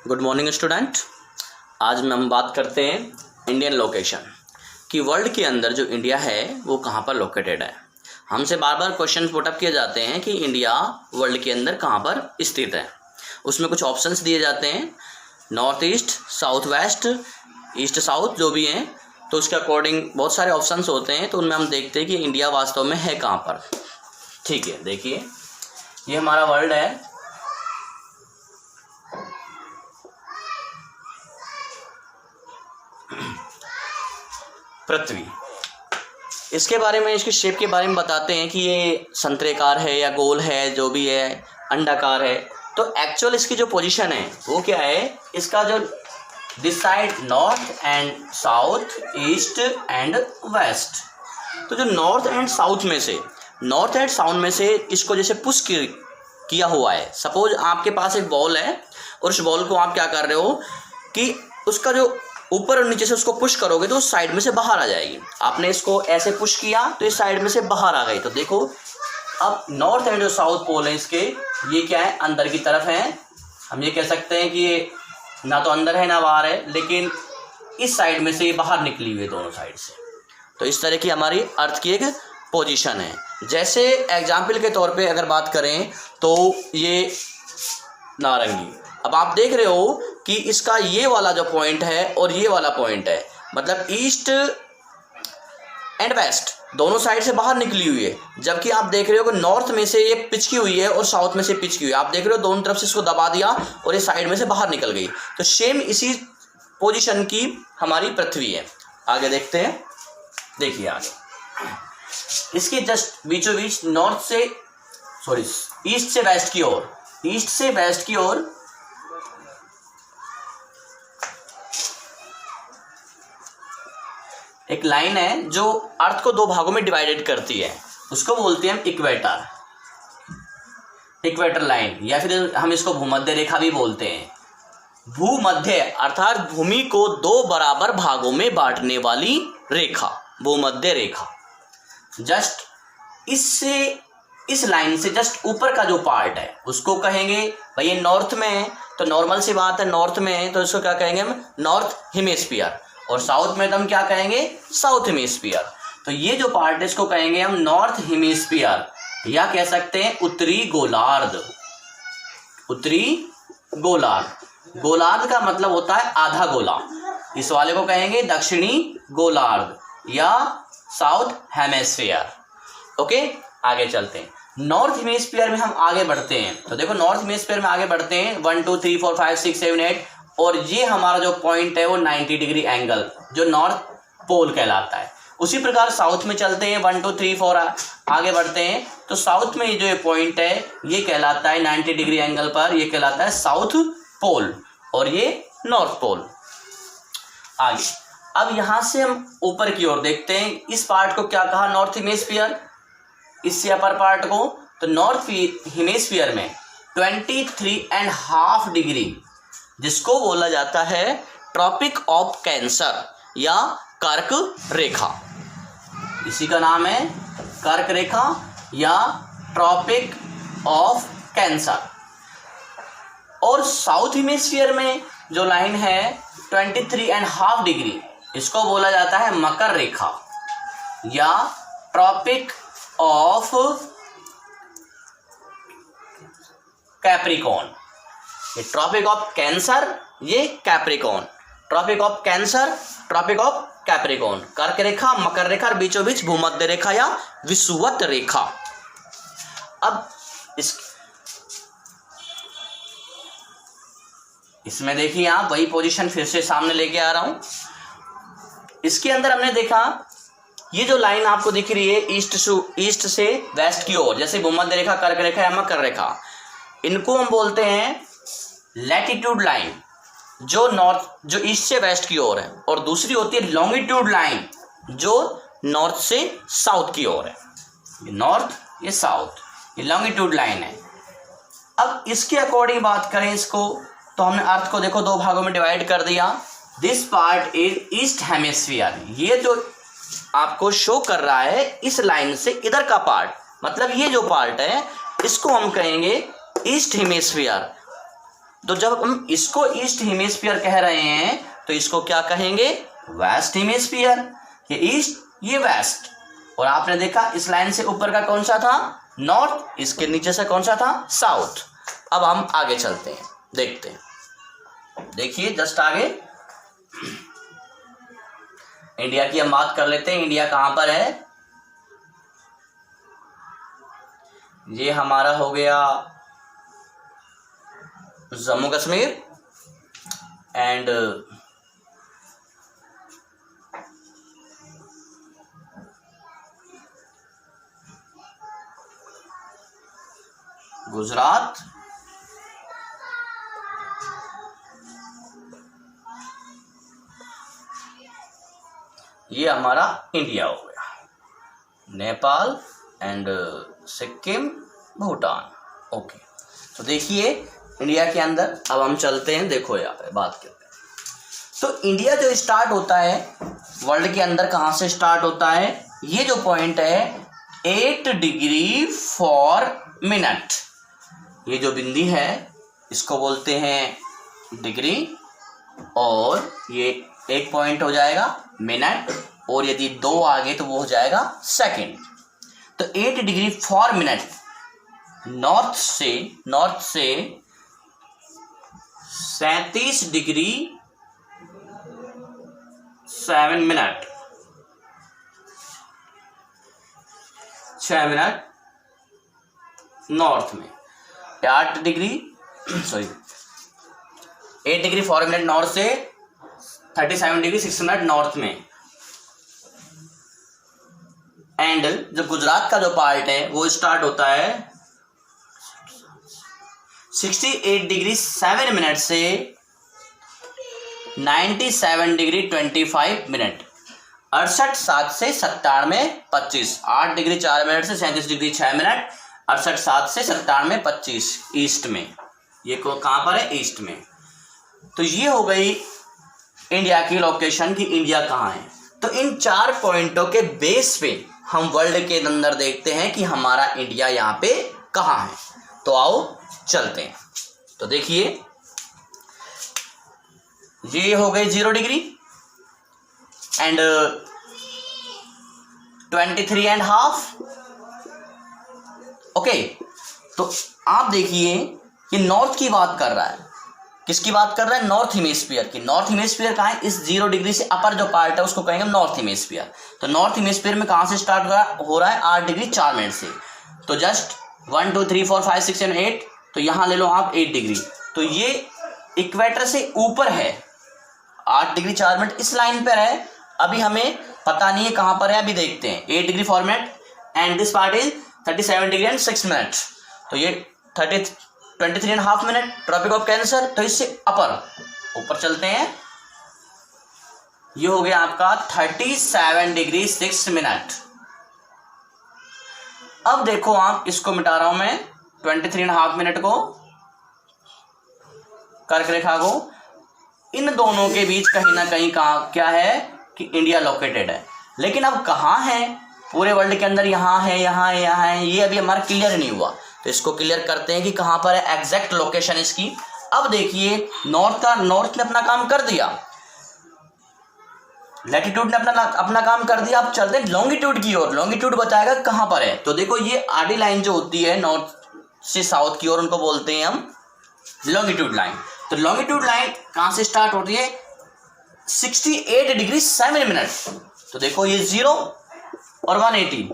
Good morning student. आज में हम बात करते हैं इंडियन लोकेशन कि वर्ल्ड के अंदर जो इंडिया है वो कहाँ पर लोकेटेड है। हमसे बार बार क्वेश्चन पुटअप किए जाते हैं कि इंडिया वर्ल्ड के अंदर कहाँ पर स्थित है। उसमें कुछ ऑप्शंस दिए जाते हैं, north east, south west, east south जो भी हैं, तो उसके अकॉर्डिंग बहुत सारे ऑप्शंस होते हैं। तो उनमें हम देखते हैं कि इंडिया वास्तव में है कहाँ पर। ठीक है, देखिए ये हमारा वर्ल्ड है। पृथ्वी, इसके बारे में, इसके शेप के बारे में बताते हैं कि ये संतरेकार है या गोल है, जो भी है, अंडाकार है। तो एक्चुअल इसकी जो पोजीशन है वो क्या है, इसका जो this side north and south, east and west. तो जो नॉर्थ एंड साउथ में से इसको जैसे पुश किया हुआ है। सपोज आपके पास एक बॉल है और उस बॉल को आप क्या कर रहे हो कि उसका जो ऊपर और नीचे से उसको पुश करोगे तो उस साइड में से बाहर आ जाएगी। आपने इसको ऐसे पुश किया तो इस साइड में से बाहर आ गई। तो देखो अब नॉर्थ एंड जो साउथ पोल है इसके, ये क्या है, अंदर की तरफ है। हम ये कह सकते हैं कि ये ना तो अंदर है ना बाहर है, लेकिन इस साइड में से ये बाहर निकली हुई है दोनों साइड से। तो इस तरह की हमारी अर्थ की एक पोजीशन है। जैसे एग्जाम्पल के तौर पे अगर बात करें तो ये नारंगी, अब आप देख रहे हो कि इसका ये वाला जो पॉइंट है और ये वाला पॉइंट है, मतलब ईस्ट एंड वेस्ट दोनों साइड से बाहर निकली हुई है। जबकि आप देख रहे हो कि नॉर्थ में से ये पिचकी हुई है और साउथ में से पिचकी हुई है। आप देख रहे हो दोनों तरफ से इसको दबा दिया और ये साइड में से बाहर निकल गई। तो सेम इसी पोजीशन की हमारी पृथ्वी है। आगे देखते हैं, देखिए आगे इसके जस्ट बीचों बीच ईस्ट से वेस्ट की ओर एक लाइन है जो अर्थ को दो भागों में डिवाइडेड करती है। उसको बोलते हैं हम इक्वेटर लाइन, या फिर हम इसको भूमध्य रेखा भी बोलते हैं। भूमध्य अर्थात भूमि को दो बराबर भागों में बांटने वाली रेखा, भूमध्य रेखा। जस्ट इस लाइन से जस्ट ऊपर का जो पार्ट है उसको कहेंगे भाई ये नॉर्थ में है, तो नॉर्मल सी बात है, नॉर्थ में है तो इसको क्या कहेंगे हम, नॉर्थ हेमिस्फीयर। और साउथ में तो हम क्या कहेंगे, साउथ हेमिस्फीयर। तो ये जो पार्ट है इसको कहेंगे हम नॉर्थ हेमिस्फीयर, या कह सकते हैं उत्तरी गोलार्ध। गोलार्ध का मतलब होता है आधा गोला। इस वाले को कहेंगे दक्षिणी गोलार्ध या साउथ हेमिस्फीयर। ओके, आगे चलते हैं। नॉर्थ हेमिस्फीयर में हम आगे बढ़ते हैं। तो देखो नॉर्थ हेमिस्फीयर में आगे बढ़ते हैं 1 2 3 4 5 6 7 8, और ये हमारा जो पॉइंट है वो 90 डिग्री एंगल जो नॉर्थ पोल कहलाता है। उसी प्रकार साउथ में चलते हैं 1 2 3 4 आगे बढ़ते हैं। तो साउथ में जो ये पॉइंट है ये कहलाता है 90 डिग्री एंगल पर, ये कहलाता है साउथ पोल, और ये नॉर्थ पोल। आगे अब यहाँ से हम ऊपर की ओर देखते हैं। इस पार्ट को क्या कहा, नॉर्थ हेमिस्फीयर, इससे अपर पार्ट को। तो नॉर्थ हेमिस्फीयर में 23.5 डिग्री, जिसको बोला जाता है ट्रॉपिक ऑफ कैंसर या कर्क रेखा। इसी का नाम है कर्क रेखा या ट्रॉपिक ऑफ कैंसर। और साउथ हेमिस्फीयर में जो लाइन है 23.5 डिग्री, इसको बोला जाता है मकर रेखा या ट्रॉपिक ऑफ कैप्रिकॉर्न। ये ट्रॉपिक ऑफ कैंसर, ये Capricorn. Tropic of Cancer, Tropic of Capricorn, कर्क रेखा, मकर रेखा और बीचों बीच भूमध्य रेखा या विषुवत रेखा। अब इसमें देखिए आप वही पोजीशन फिर से सामने लेके आ रहा हूं। इसके अंदर हमने देखा ये जो लाइन आपको दिख रही है ईस्ट से वेस्ट की ओर, जैसे भूमध्य रेखा, कर्क रेखा या मकर रेखा, इनको हम बोलते हैं लैटिट्यूड लाइन, जो ईस्ट से वेस्ट की ओर है। और दूसरी होती है लॉन्गिट्यूड लाइन, जो नॉर्थ से साउथ की ओर है। ये नॉर्थ, ये साउथ, ये लॉन्गिट्यूड लाइन है। अब इसके अकॉर्डिंग बात करें इसको, तो हमने अर्थ को देखो दो भागों में डिवाइड कर दिया। This part is east hemisphere, ये जो आपको शो कर रहा है इस लाइन से इधर का पार्ट, मतलब ये जो पार्ट है इसको हम कहेंगे ईस्ट हेमिस्फीयर। तो जब हम इसको ईस्ट हेमिस्फीयर कह रहे हैं तो इसको क्या कहेंगे, वेस्ट हेमिस्फीयर। ये ईस्ट, ये वेस्ट। और आपने देखा इस लाइन से ऊपर का कौन सा था, नॉर्थ, इसके नीचे से कौन सा था, साउथ। अब हम आगे चलते हैं, देखते हैं। देखिए जस्ट आगे इंडिया की हम बात कर लेते हैं। इंडिया कहां पर है, ये हमारा हो गया जम्मू कश्मीर एंड गुजरात, ये हमारा इंडिया हो गया, नेपाल एंड सिक्किम, भूटान। ओके, तो देखिए इंडिया के अंदर अब हम चलते हैं। देखो यहाँ पे बात करते हैं, तो इंडिया जो स्टार्ट होता है वर्ल्ड के अंदर, कहाँ से स्टार्ट होता है, ये जो पॉइंट है 8 डिग्री 4 मिनट, ये जो बिंदी है इसको बोलते हैं डिग्री, और ये एक पॉइंट हो जाएगा मिनट, और यदि 2 आगे तो वो हो जाएगा सेकंड। तो 8 डिग्री 4 मिनट नॉर्थ से 37 डिग्री 7 मिनट 6 मिनट नॉर्थ में, 8 डिग्री 8 डिग्री 4 मिनट नॉर्थ से 37 डिग्री 6 मिनट नॉर्थ में। एंड जो गुजरात का जो पार्ट है वो स्टार्ट होता है 68 डिग्री 7 मिनट से 97 डिग्री 25 मिनट, 68 से 97 8 डिग्री 4 मिनट से 37 डिग्री 6 मिनट, 68 से 97 ईस्ट में। ये कहाँ पर है, ईस्ट में। तो ये हो गई इंडिया की लोकेशन की इंडिया कहाँ है। तो इन 4 पॉइंटों के बेस पे हम वर्ल्ड के अंदर देखते हैं कि हमारा इंडिया यहाँ पे कहाँ है। तो आओ चलते हैं। तो देखिए ये हो गई 0 डिग्री एंड 23.5। ओके, तो आप देखिए ये नॉर्थ की बात कर रहा है। किसकी बात कर रहा है, नॉर्थ हेमिस्फीयर की। नॉर्थ हेमिस्फीयर कहाँ है, इस 0 डिग्री से अपर जो पार्ट है उसको कहेंगे नॉर्थ हेमिस्फीयर। तो नॉर्थ हेमिस्फीयर में कहाँ से स्टार्ट हो रहा है, 8 डिग्री 4 मिनट से। तो जस्ट 1 2 3 4 5 6 7 8, तो यहाँ ले लो आप 8 डिग्री। तो ये इक्वेटर से ऊपर है, 8 डिग्री 4 मिनट इस लाइन पर है। अभी हमें पता नहीं है कहाँ पर है, अभी देखते हैं। 8 degree 4 minute and this part is 37 degree and 6 minute, तो ये 23.5 मिनट, ट्रॉपिक ऑफ कैंसर। तो इससे ऊपर चलते हैं, ये हो गया आपका 37 डिग्री 6 मिनट। अब देखो आप, इसको मिटा रहा हूं मैं, 23.5 मिनट को, कर्क रेखा को, इन दोनों के बीच कहीं ना कहीं कहाँ क्या है कि इंडिया लोकेटेड है। लेकिन अब कहाँ है पूरे वर्ल्ड के अंदर, यहाँ है, यहाँ है, यहाँ है, ये अभी हमारा क्लियर नहीं हुआ। तो इसको क्लियर करते हैं कि कहाँ पर है एग्जैक्ट लोकेशन इसकी। अब देखिए नॉर्थ ने अपना काम कर दिया, लैटिट्यूड ने अपना काम कर दिया। अब चलते हैं लॉन्गिट्यूड की ओर। लॉन्गिट्यूड बताएगा कहाँ पर है। तो देखो ये आडी लाइन जो होती है नॉर्थ से साउथ की ओर, उनको बोलते हैं हम लॉन्गिट्यूड लाइन। तो लॉन्गिट्यूड लाइन कहाँ से स्टार्ट होती है, 68 डिग्री 7 मिनट। तो देखो ये 0 और 180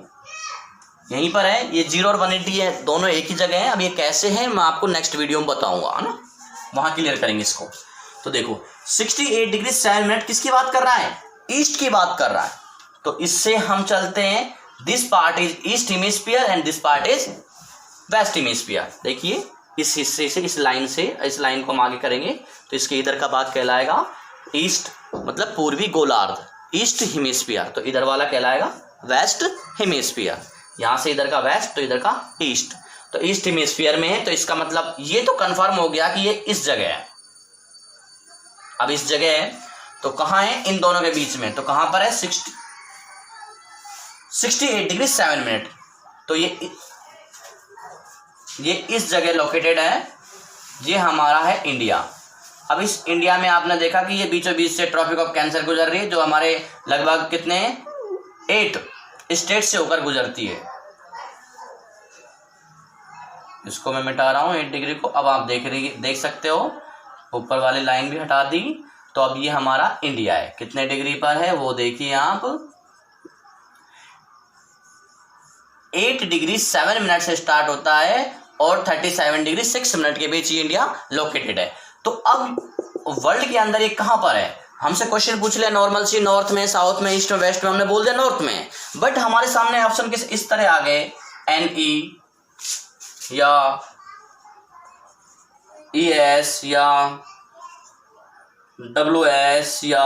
यहीं पर है, ये 0 और 180 है, दोनों एक ही जगह है। अब ये कैसे है मैं आपको नेक्स्ट वीडियो में बताऊंगा, है ना, वहां क्लियर करेंगे इसको। तो देखो 68 डिग्री 7 मिनट किसकी बात कर रहा है, ईस्ट की बात कर रहा है। तो इससे हम चलते हैं, this part is east hemisphere and this part is west hemisphere. देखिए इस हिस्से से, इस लाइन को हम आगे करेंगे तो इसके इधर का भाग कहलाएगा ईस्ट, मतलब पूर्वी गोलार्ध, ईस्ट हेमिस्फीयर। तो इधर वाला कहलाएगा वेस्ट हेमिस्फीयर। यहाँ से इधर का वेस्ट तो इधर का ईस्ट, तो ईस्ट हेमिस्फीयर में है। तो इसका मतलब ये तो कंफर्म हो गया कि ये इस जगह है। अब इस जगह है तो कहाँ है, इन दोनों के बीच में। तो कहाँ पर है, 68 डिग्री 7 मिनट। तो ये इस जगह लोकेटेड है ये हमारा है इंडिया। अब इस इंडिया में आपने देखा कि ये बीचों बीच से ट्रॉपिक ऑफ कैंसर गुजर रही है, जो हमारे लगभग कितने 8 स्टेट से होकर गुजरती है। इसको मैं मिटा रहा हूँ 8 डिग्री को। अब आप देख सकते हो ऊपर वाली लाइन भी हटा दी। तो अब ये हमारा इंडिया है, कितने डिग्री पर है वो देखिए आप, 8 डिग्री 7 मिनट से स्टार्ट होता है और 37 डिग्री 6 मिनट के बीच ये इंडिया लोकेटेड है। तो अब वर्ल्ड के अंदर ये कहाँ पर है? हमसे क्वेश्चन पूछ लिया नॉर्मल सी, नॉर्थ में, साउथ में, ईस्ट में, वेस्ट में, हमने बोल दिया नॉर्थ में। बट हमारे सामने ऑप्शन किस इस तरह आ गए, NE या ES या WS या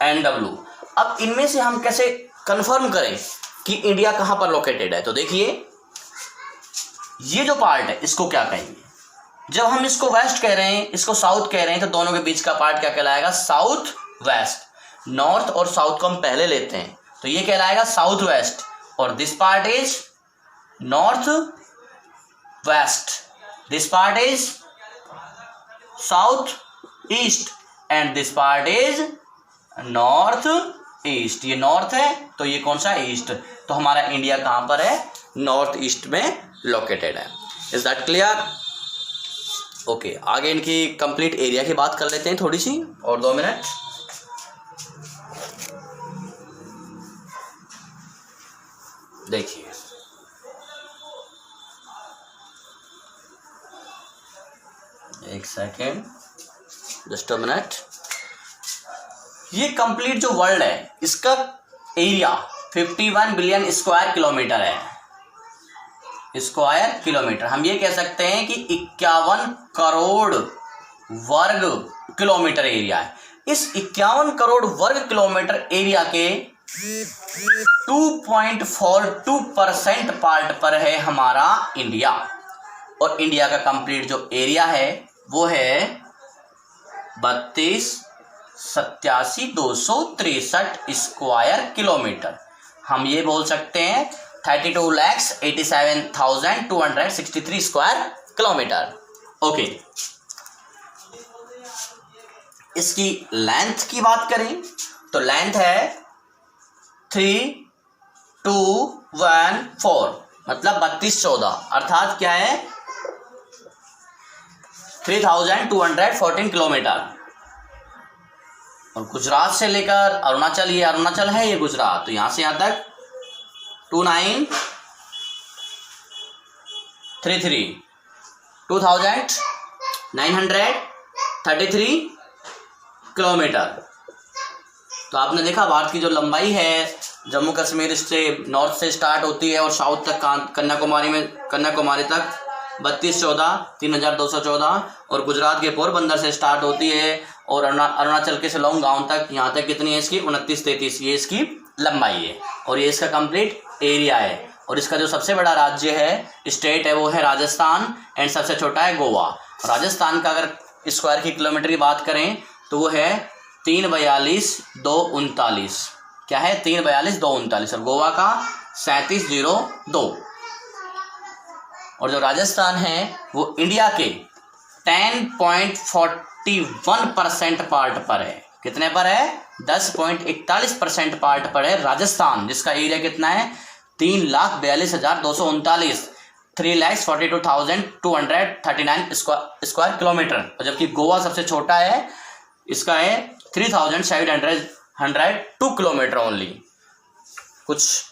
NW। अब इनमें से हम कैसे कंफर्म करें कि इंडिया कहां पर लोकेटेड है? तो देखिए ये जो पार्ट है इसको क्या कहेंगे? जब हम इसको वेस्ट कह रहे हैं, इसको साउथ कह रहे हैं, तो दोनों के बीच का पार्ट क्या कहलाएगा? South west. नॉर्थ और साउथ को हम पहले लेते हैं तो ये कहलाएगा साउथ वेस्ट, और this part is north west, this part is south east, and this part is north east. ये नॉर्थ है तो ये कौन सा? ईस्ट। तो हमारा इंडिया कहां पर है? नॉर्थ ईस्ट में लोकेटेड है। Is that clear? ओके, आगे इनकी कंप्लीट एरिया की बात कर लेते हैं थोड़ी सी, और 2 मिनट। देखिए एक सेकेंड, जस्ट अ मिनट। ये कंप्लीट जो वर्ल्ड है इसका एरिया 51 बिलियन स्क्वायर किलोमीटर है। स्क्वायर किलोमीटर हम ये कह सकते हैं कि 51 करोड़ वर्ग किलोमीटर एरिया है। इस 51 करोड़ वर्ग किलोमीटर एरिया के 2.42% पार्ट पर है हमारा इंडिया, और इंडिया का कंप्लीट जो एरिया है वो है 32,87,263 स्क्वायर किलोमीटर। हम ये बोल सकते हैं 32,87,263 स्क्वायर किलोमीटर। ओके, इसकी लेंथ की बात करें तो लेंथ है 3214, मतलब 3214, अर्थात क्या है 3214 किलोमीटर। और गुजरात से लेकर अरुणाचल, ये अरुणाचल है, ये गुजरात, तो यहां से यहां तक 2933 किलोमीटर। तो आपने देखा भारत की जो लंबाई है, जम्मू कश्मीर से नॉर्थ से स्टार्ट होती है और साउथ तक कन्याकुमारी तक 3214 3214, और गुजरात के पोरबंदर से स्टार्ट होती है और अरुणाचल के शिलोंग गांव तक, यहाँ तक कितनी है इसकी 2933, ये इसकी लंबाई है। और ये इसका कंप्लीट एरिया है। और इसका जो सबसे बड़ा राज्य है, स्टेट है, वो है राजस्थान, एंड सबसे छोटा है गोवा। राजस्थान का अगर स्क्वायर की किलोमीटर की बात करें तो वो है 342,239, क्या है 342,239, और गोवा का 3702। और जो राजस्थान है वो इंडिया के 10.41% पार्ट पर है। कितने पर है? 10.41% पार्ट पर है राजस्थान, जिसका एरिया कितना है 3,42,239, 3,42,239 स्क्वायर किलोमीटर। और जबकि गोवा सबसे छोटा है, इसका है 3,702 किलोमीटर ओनली कुछ।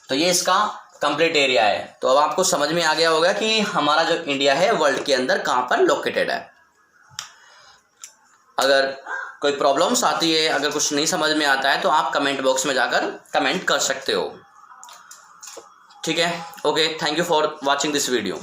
तो ये इसका कंप्लीट एरिया है। तो अब आपको समझ में आ गया होगा कि हमारा जो इंडिया है वर्ल्ड के अंदर कहाँ पर लोकेटेड है। अगर कोई प्रॉब्लम्स आती है, अगर कुछ नहीं समझ में आता है, तो आप कमेंट बॉक्स में जाकर कमेंट कर सकते हो। ठीक है, okay, thank you for watching this video.